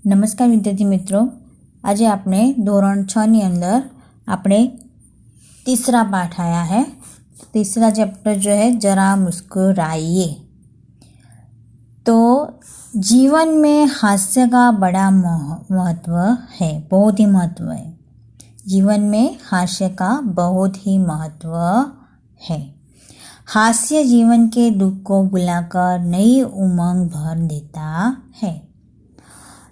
નમસ્કાર વિદ્યાર્થી મિત્રો, આજે આપણે ધોરણ 6ની અંદર આપણે तीसरा पाठ आया है। तीसरा चैप्टर जो है जरा मुस्कुराइए। तो जीवन में हास्य का बड़ा महत्व है, बहुत ही महत्व है। जीवन में हास्य का बहुत ही महत्व है। हास्य जीवन के दुख को भुलाकर नई उमंग भर देता है।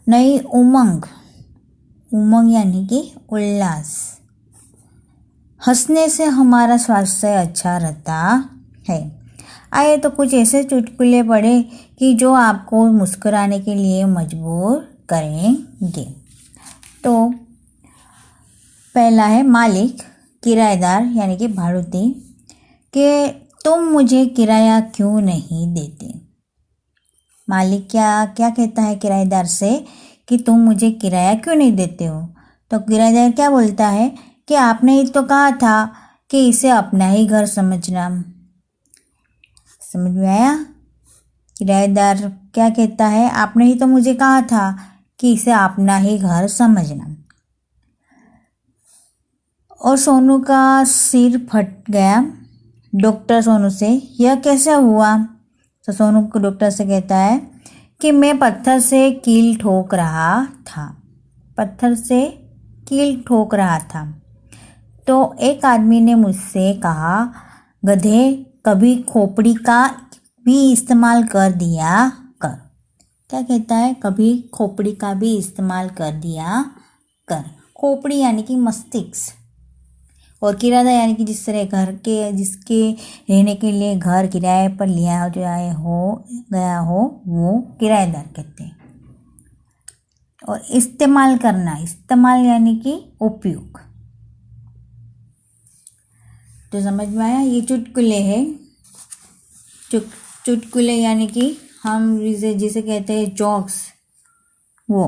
नई उमंग, उमंग यानी कि उल्लास। हंसने से हमारा स्वास्थ्य अच्छा रहता है। आइए तो कुछ ऐसे चुटकुले पढ़े कि जो आपको मुस्कुराने के लिए मजबूर करेंगे। तो पहला है मालिक किराएदार यानी कि भाड़ुती कि तुम मुझे किराया क्यों नहीं देते। मालिक क्या कहता है किराएदार से कि तुम मुझे किराया क्यों नहीं देते हो। तो किराएदार क्या बोलता है कि आपने ही तो कहा था कि इसे अपना ही घर समझना। समझ में आया? किराएदार क्या कहता है, आपने ही तो मुझे कहा था कि इसे अपना ही घर समझना। और सोनू का सिर फट गया। डॉक्टर सोनू से यह कैसे हुआ। तो सोनू को डॉक्टर से कहता है कि मैं पत्थर से कील ठोक रहा था। पत्थर से कील ठोक रहा था। तो एक आदमी ने मुझसे कहा, गधे कभी खोपड़ी का भी इस्तेमाल कर दिया कर। क्या कहता है, कभी खोपड़ी का भी इस्तेमाल कर दिया कर। खोपड़ी यानी कि मस्तिष्क, और किराया यानी कि जिस तरह घर के जिसके रहने के लिए घर किराए पर लिया गया हो वो किराएदार कहते हैं। और इस्तेमाल करना, इस्तेमाल यानी कि उपयोग। तो समझ में आया? ये चुटकुले हैं। चुटकुले यानी कि हम जिसे कहते हैं जोक्स। वो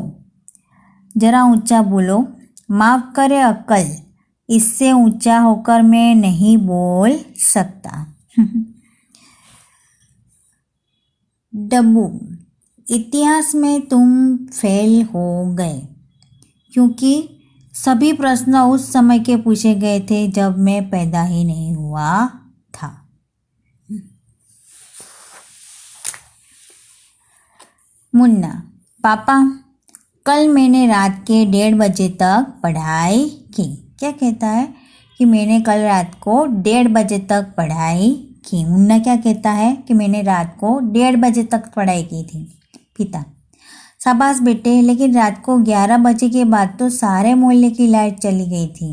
जरा ऊंचा बोलो, माफ करे अक्ल, इससे ऊंचा होकर मैं नहीं बोल सकता। डब्बू, इतिहास में तुम फेल हो गए क्योंकि सभी प्रश्न उस समय के पूछे गए थे जब मैं पैदा ही नहीं हुआ था। मुन्ना, पापा कल मैंने रात के 1:30 बजे तक पढ़ाई की। क्या कहता है कि मैंने कल रात को 1:30 बजे तक पढ़ाई की। मुन्ना क्या कहता है कि मैंने रात को 1:30 बजे तक पढ़ाई की थी। पिता, शाबाश बेटे, लेकिन रात को 11 बजे के बाद तो सारे मोहल्ले की लाइट चली गई थी।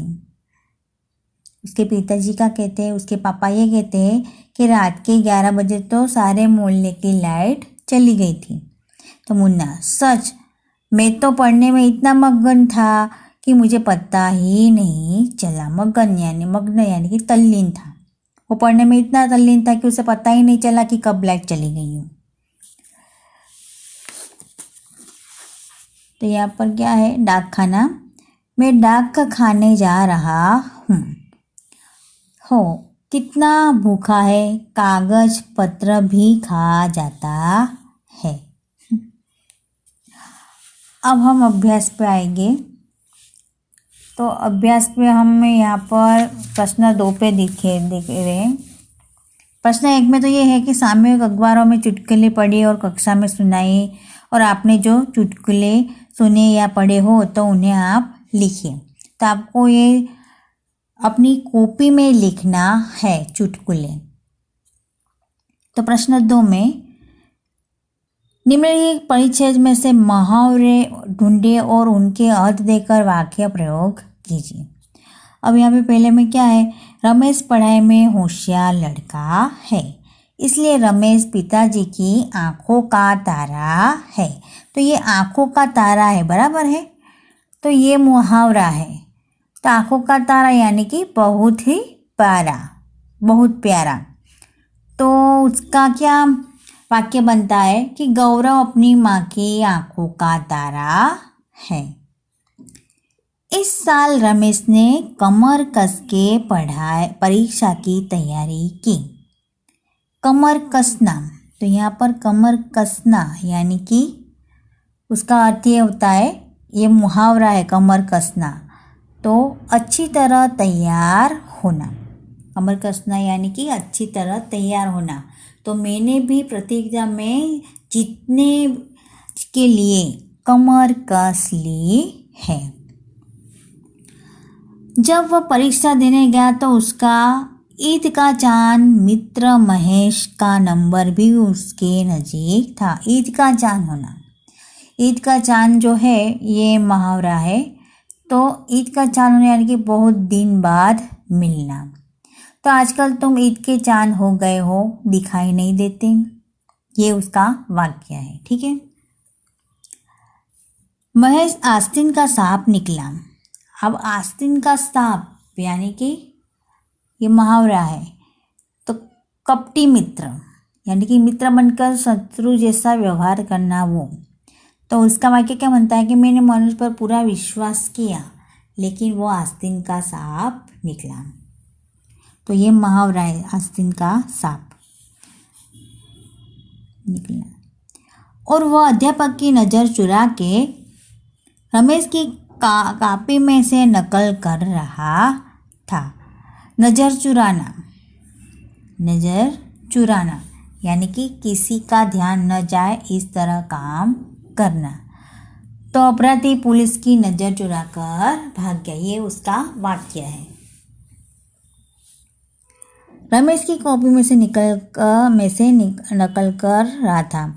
उसके पिताजी का कहते हैं, उसके पापा ये कहते हैं कि रात के 11 बजे तो सारे मोहल्ले की लाइट चली गई थी। तो मुन्ना, सच, मैं तो पढ़ने में इतना मग्न था कि मुझे पता ही नहीं चला। मग्न यानी कि तल्लीन था। वो पढ़ने में इतना तल्लीन था कि उसे पता ही नहीं चला कि कब लाइट चली गई हो। तो यहाँ पर क्या है, डाक खाना। मैं डाक खाने जा रहा हूँ। हो, कितना भूखा है, कागज पत्र भी खा जाता है। अब हम अभ्यास पे आएंगे। तो अभ्यास पे हम यहाँ पर प्रश्न 2 पे देख रहे हैं। प्रश्न 1 में तो ये है कि सामूहिक अखबारों में चुटकुले पढ़े और कक्षा में सुनाए, और आपने जो चुटकुले सुने या पढ़े हो तो उन्हें आप लिखिए। तो आपको ये अपनी कॉपी में लिखना है चुटकुले। तो प्रश्न 2 में निम्नलिखित परिच्छेद में से मुहावरे ढूंढे और उनके अर्थ देकर वाक्य प्रयोग कीजिए। अब यहाँ पे पहले में क्या है, रमेश पढ़ाई में होशियार लड़का है, इसलिए रमेश पिताजी की आंखों का तारा है। तो ये आंखों का तारा है, बराबर है। तो ये मुहावरा है। तो आंखों का तारा यानी कि बहुत ही प्यारा, बहुत प्यारा। तो उसका क्या वाक्य बनता है कि गौरव अपनी माँ की आंखों का तारा है। इस साल रमेश ने कमर कस के परीक्षा की तैयारी की। कमर कसना, तो यहाँ पर कमर कसना यानी कि उसका अर्थ ये होता है, ये मुहावरा है कमर कसना, तो अच्छी तरह तैयार होना। कमर कसना यानी कि अच्छी तरह तैयार होना। तो मैंने भी प्रतियोगिता में जीतने के लिए कमर कस ली है। जब वह परीक्षा देने गया तो उसका ईद का चांद मित्र महेश का नंबर भी उसके नज़दीक था। ईद का चांद होना, ईद का चांद जो है ये मुहावरा है। तो ईद का चांद होना यानी कि बहुत दिन बाद मिलना। तो आजकल तुम ईद के चांद हो गए हो, दिखाई नहीं देते, ये उसका वाक्य है। ठीक है। महेश आस्तीन का सांप निकला। अब आस्तीन का सांप यानी कि ये मुहावरा है। तो कपटी मित्र यानी कि मित्र बनकर शत्रु जैसा व्यवहार करना वो। तो उसका वाक्य क्या बनता है कि मैंने मनुष्य पर पूरा विश्वास किया लेकिन वो आस्तीन का सांप निकला। तो ये मुहावरा है, आस्तीन का सांप निकला। और वह अध्यापक की नज़र चुरा के रमेश की कापी में से नकल कर रहा था। नज़र चुराना, नज़र चुराना यानी कि किसी का ध्यान न जाए इस तरह काम करना। तो अपराधी पुलिस की नज़र चुराकर भाग गया, ये उसका वाक्य है। रमेश की कॉपी में से नकल कर रहा था।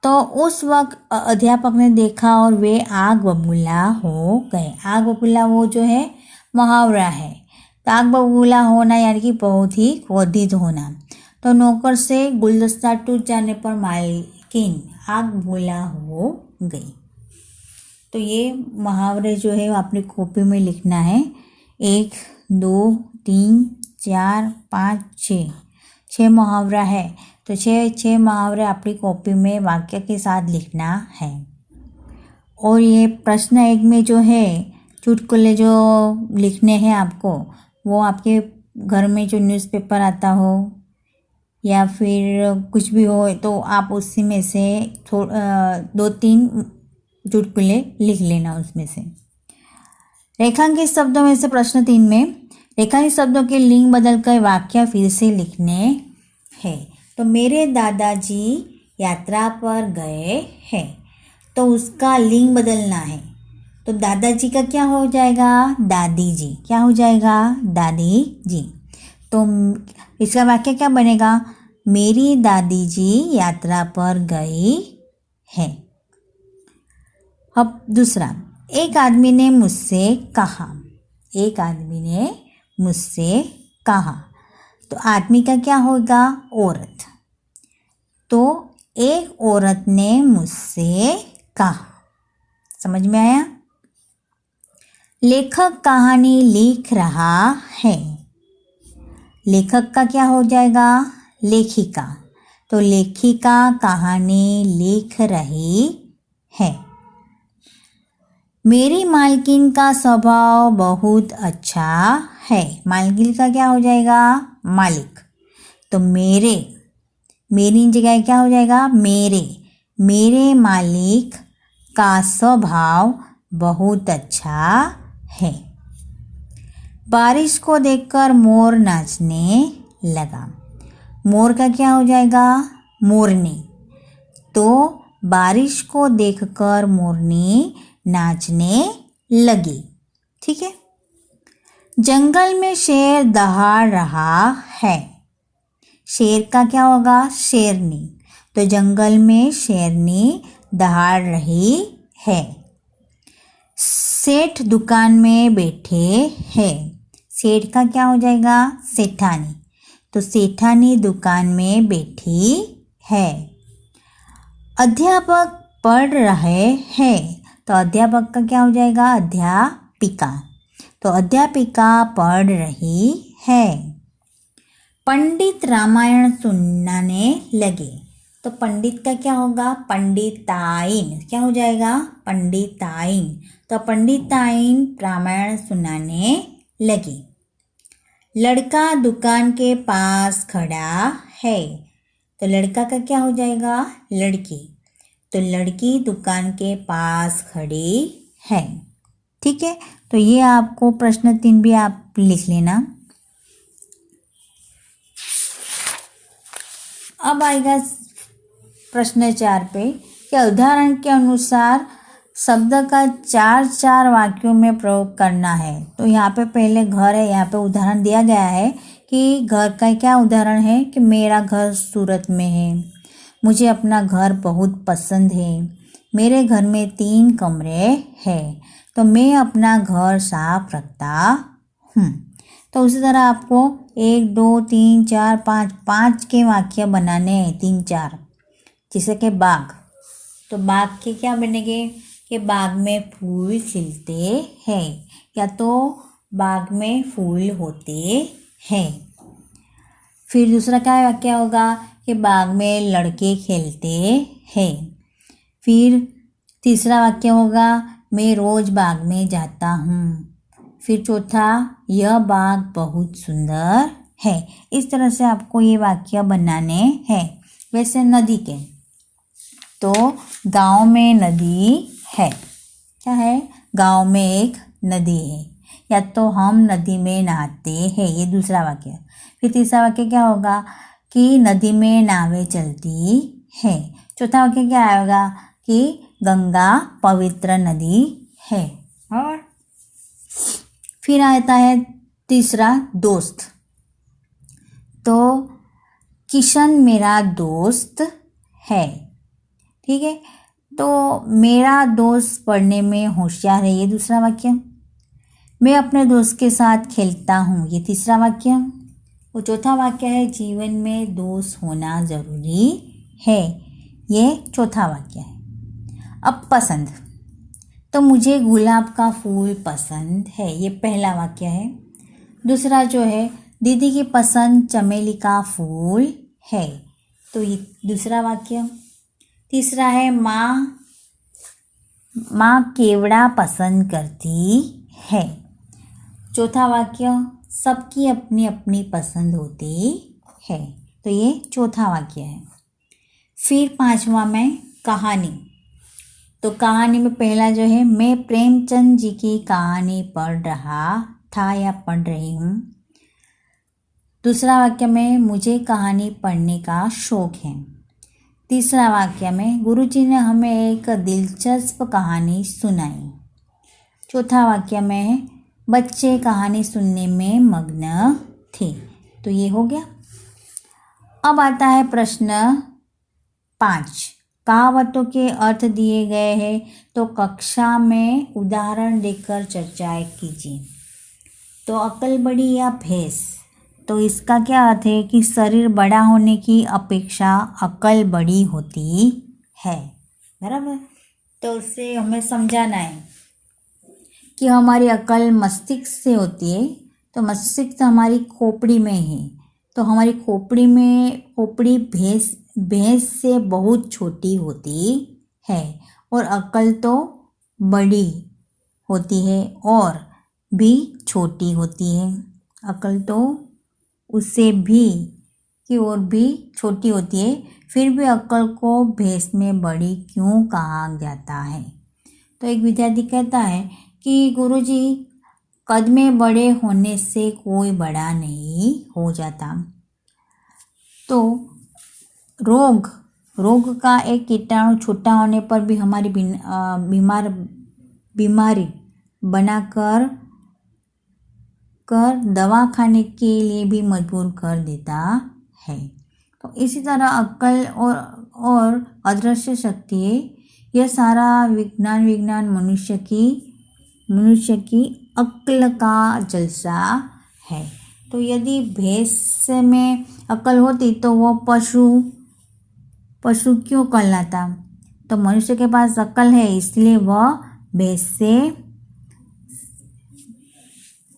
तो उस वक्त अध्यापक ने देखा और वे आग बबूला हो गए। आग बबूला वो जो है मुहावरा है। तो आग बबूला होना यानी कि बहुत ही क्रोधित होना। तो नौकर से गुलदस्ता टूट जाने पर मालकिन आग बबूला हो गई। तो ये मुहावरे जो है अपनी कॉपी में लिखना है। 1 2 3 4 5 6 मुहावरा है। तो छः मुहावरे अपनी कॉपी में वाक्य के साथ लिखना है। और ये प्रश्न 1 में जो है चुटकुले जो लिखने हैं आपको, वो आपके घर में जो न्यूज़पेपर आता हो या फिर कुछ भी हो तो आप उसी में से 2-3 चुटकुले लिख लेना उसमें से। रेखांकित शब्दों में से प्रश्न 3 में रेखांकित शब्दों के लिंग बदलकर वाक्य फिर से लिखने हैं। तो मेरे दादाजी यात्रा पर गए हैं, तो उसका लिंग बदलना है। तो दादाजी का क्या हो जाएगा? दादी जी। क्या हो जाएगा? दादी जी। तो इसका वाक्य क्या बनेगा? मेरी दादी जी यात्रा पर गई है। अब दूसरा, एक आदमी ने मुझसे कहा। एक आदमी ने मुझसे कहा। तो आदमी का क्या होगा? औरत। तो एक औरत ने मुझसे कहा। समझ में आया? लेखक कहानी लिख रहा है। लेखक का क्या हो जाएगा? लेखिका। तो लेखिका कहानी लिख रही है। मेरी मालकिन का स्वभाव बहुत अच्छा है। मालकिन का क्या हो जाएगा? मालिक। तो मेरी जगह क्या हो जाएगा? मेरे मालिक का स्वभाव बहुत अच्छा है। बारिश को देखकर मोर नाचने लगा। मोर का क्या हो जाएगा? मोरनी। तो बारिश को देखकर मोरनी नाचने लगी। ठीक है। जंगल में शेर दहाड़ रहा है। शेर का क्या होगा? शेरनी। तो जंगल में शेरनी दहाड़ रही है। सेठ दुकान में बैठे हैं। सेठ का क्या हो जाएगा? सेठानी। तो सेठानी दुकान में बैठी है। अध्यापक पढ़ रहे हैं। तो अध्यापक का क्या हो जाएगा? अध्यापिका। तो अध्यापिका पढ़ रही है। पंडित रामायण सुनाने लगे। तो पंडित का क्या होगा? पंडिताइन। क्या हो जाएगा? पंडिताइन। तो पंडिताइन रामायण सुनाने लगी। लड़का दुकान के पास खड़ा है। तो लड़का का क्या हो जाएगा? लड़की। तो लड़की दुकान के पास खड़ी है। ठीक है, तो ये आपको प्रश्न 3 भी आप लिख लेना। अब आएगा प्रश्न 4 पे कि उदाहरण के अनुसार शब्द का 4 वाक्यों में प्रयोग करना है। तो यहाँ पे पहले घर है, यहाँ पे उदाहरण दिया गया है कि घर का क्या उदाहरण है कि मेरा घर सूरत में है, मुझे अपना घर बहुत पसंद है, मेरे घर में 3 कमरे हैं, तो मैं अपना घर साफ रखता हूँ। तो उसी तरह आपको 1 2 3 4 5 के वाक्य बनाने हैं, 3 4। जैसे कि बाग, तो बाग के क्या बनेंगे कि बाग में फूल खिलते हैं, या तो बाग में फूल होते हैं। फिर दूसरा क्या वाक्य होगा कि बाग में लड़के खेलते हैं। फिर तीसरा वाक्य होगा मैं रोज बाग में जाता हूँ। फिर चौथा यह बाग बहुत सुंदर है। इस तरह से आपको ये वाक्य बनाने हैं। वैसे नदी के, तो गांव में नदी है, क्या है, गांव में एक नदी है, या तो हम नदी में नहाते हैं, ये दूसरा वाक्य। फिर तीसरा वाक्य क्या होगा कि नदी में नावें चलती है। चौथा वाक्य क्या आएगा कि गंगा पवित्र नदी है। और फिर आता है तीसरा दोस्त, तो किशन मेरा दोस्त है। ठीक है, तो मेरा दोस्त पढ़ने में होशियार है, ये दूसरा वाक्य। मैं अपने दोस्त के साथ खेलता हूँ, ये तीसरा वाक्य। और चौथा वाक्य है जीवन में दोस्त होना ज़रूरी है, ये चौथा वाक्य है। अब पसंद, तो मुझे गुलाब का फूल पसंद है, ये पहला वाक्य है। दूसरा जो है दीदी की पसंद चमेली का फूल है, तो ये दूसरा वाक्य। तीसरा है माँ केवड़ा पसंद करती है। चौथा वाक्य सबकी अपनी अपनी पसंद होती है, तो ये चौथा वाक्य है। फिर पांचवा में कहानी, तो कहानी में पहला जो है मैं प्रेमचंद जी की कहानी पढ़ रहा था या पढ़ रही हूँ। दूसरा वाक्य में मुझे कहानी पढ़ने का शौक है। तीसरा वाक्य में गुरुजी ने हमें एक दिलचस्प कहानी सुनाई। चौथा वाक्य में बच्चे कहानी सुनने में मग्न थे। तो ये हो गया। अब आता है प्रश्न 5। कहावतों के अर्थ दिए गए हैं, तो कक्षा में उदाहरण देकर चर्चा कीजिए। तो अकल बड़ी या भैंस, तो इसका क्या अर्थ है कि शरीर बड़ा होने की अपेक्षा अकल बड़ी होती है, बराबर। तो उससे हमें समझाना है कि हमारी अकल मस्तिष्क से होती है, तो मस्तिष्क हमारी खोपड़ी में है, तो हमारी खोपड़ी भैंस से बहुत छोटी होती है, और अकल तो बड़ी होती है और भी छोटी होती है। अकल तो उससे भी की ओर भी छोटी होती है, फिर भी अकल को भैंस में बड़ी क्यों कहा जाता है। तो एक विद्यार्थी कहता है कि गुरुजी कद में बड़े होने से कोई बड़ा नहीं हो जाता। तो रोग का एक कीटाणु छोटा होने पर भी हमारी बीमारी बनाकर दवा खाने के लिए भी मजबूर कर देता है। तो इसी तरह अक्ल और अदृश्य शक्ति, यह सारा विज्ञान मनुष्य की अक्ल का जलसा है। तो यदि भैंस में अक्ल होती तो वो पशु क्यों कहलाता। तो मनुष्य के पास अक्ल है, इसलिए वह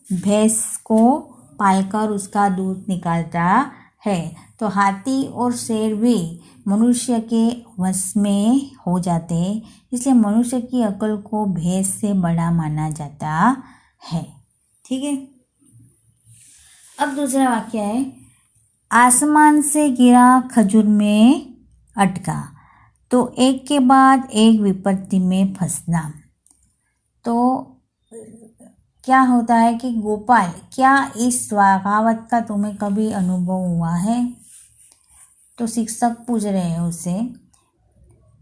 भैंस को पालकर उसका दूध निकालता है। तो हाथी और शेर भी मनुष्य के वश में हो जाते हैं, इसलिए मनुष्य की अक्ल को भैंस से बड़ा माना जाता है। ठीक है। अब दूसरा वाक्य है आसमान से गिरा खजूर में अटका। तो एक के बाद एक विपत्ति में फंसना। तो क्या होता है कि गोपाल, क्या इस कहावत का तुम्हें कभी अनुभव हुआ है? तो शिक्षक पूछ रहे हैं उससे।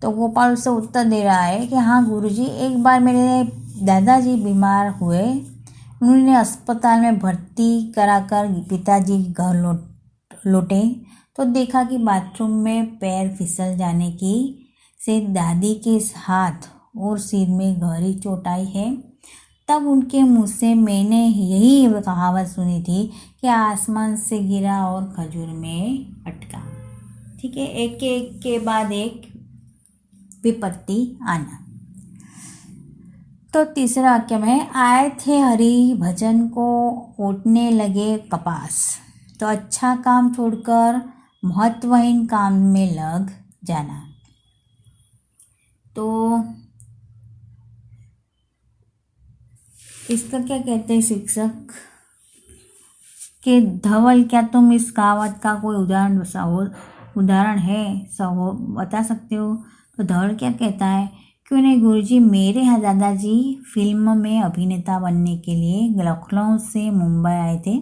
तो गोपाल उससे उत्तर दे रहा है कि हाँ गुरुजी, एक बार मेरे दादाजी बीमार हुए। उन्होंने अस्पताल में भर्ती कराकर पिताजी घर लौटे तो देखा कि बाथरूम में पैर फिसल जाने की से दादी के हाथ और सिर में गहरी चोट आई है। तब उनके मुंह से मैंने यही कहावत सुनी थी कि आसमान से गिरा और खजूर में अटका। ठीक है, एक के बाद एक विपत्ति आना। तो तीसरा वाक्य में, आए थे हरि भजन को ओटने लगे कपास। तो अच्छा काम छोड़कर महत्वहीन काम में लग जाना। तो इसका क्या कहते हैं शिक्षक कि धवल, क्या तुम इस कहावत का कोई उदाहरण है बता सकते हो? तो धवल क्या कहता है, क्यों नहीं गुरुजी, मेरे दादाजी फिल्म में अभिनेता बनने के लिए लखनऊ से मुंबई आए थे।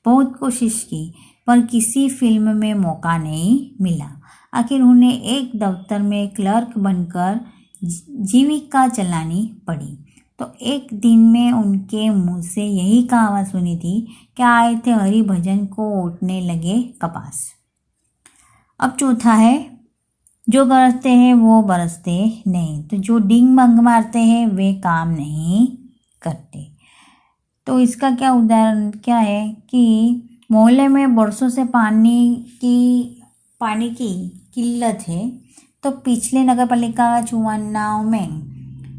बहुत कोशिश की पर किसी फिल्म में मौका नहीं मिला। आखिर उन्हें एक दफ्तर में क्लर्क बनकर जीविका चलानी पड़ी। तो एक दिन में उनके मुंह से यही कहावत सुनी थी कि आए थे हरि भजन को ओटने लगे कपास। अब चौथा है, जो गरजते हैं वो बरसते नहीं। तो जो डिंग बंग मारते हैं वे काम नहीं करते। तो इसका क्या उदाहरण क्या है कि मोहल्ले में बरसों से पानी की किल्लत है। तो पिछले नगर पालिका चुनाव में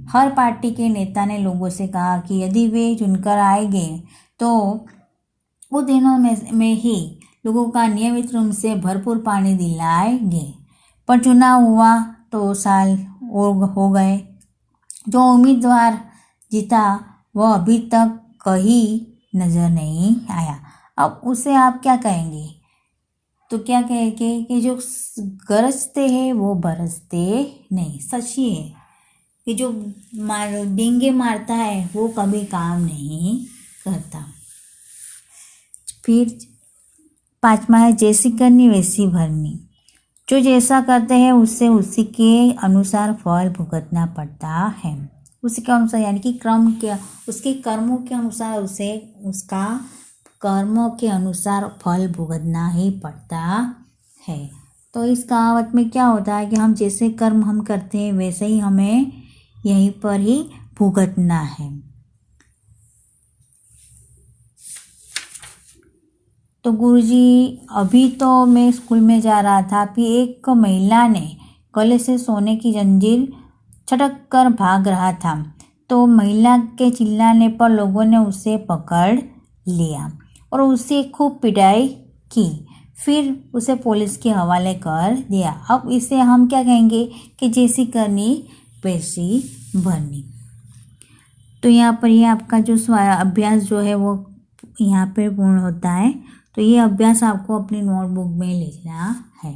हर पार्टी के नेता ने लोगों से कहा कि यदि वे चुनकर आएंगे तो वो दिनों में ही लोगों का नियमित रूप से भरपूर पानी दिलाएंगे। पर चुनाव हुआ तो साल हो गए। जो उम्मीदवार जीता वह अभी तक कहीं नज़र नहीं आया। अब उसे आप क्या कहेंगे? तो क्या कहेंगे कि जो गरजते हैं वो बरसते नहीं। सच ही है कि जो डेंगे मारता है वो कभी काम नहीं करता। फिर पांचवा है, जैसी करनी वैसी भरनी। जो जैसा करते हैं उससे उसी के अनुसार फल भुगतना पड़ता है। उसी के अनुसार यानी कि उसके कर्मों के अनुसार उसे उसका कर्मों के अनुसार फल भुगतना ही पड़ता है। तो इस कहावत में क्या होता है कि हम जैसे कर्म हम करते हैं वैसे ही हमें यहीं पर ही भुगतना है। तो गुरुजी, अभी तो मैं स्कूल में जा रहा था, फिर एक महिला ने गले से सोने की जंजीर छटक कर भाग रहा था। तो महिला के चिल्लाने पर लोगों ने उसे पकड़ लिया और उसे खूब पिटाई की। फिर उसे पुलिस के हवाले कर दिया। अब इसे हम क्या कहेंगे कि जैसी करनी वैसी भरनी। तो यहाँ पर ये आपका जो अभ्यास जो है वो यहाँ पर पूर्ण होता है। तो ये अभ्यास आपको अपनी नोटबुक में लिखना है।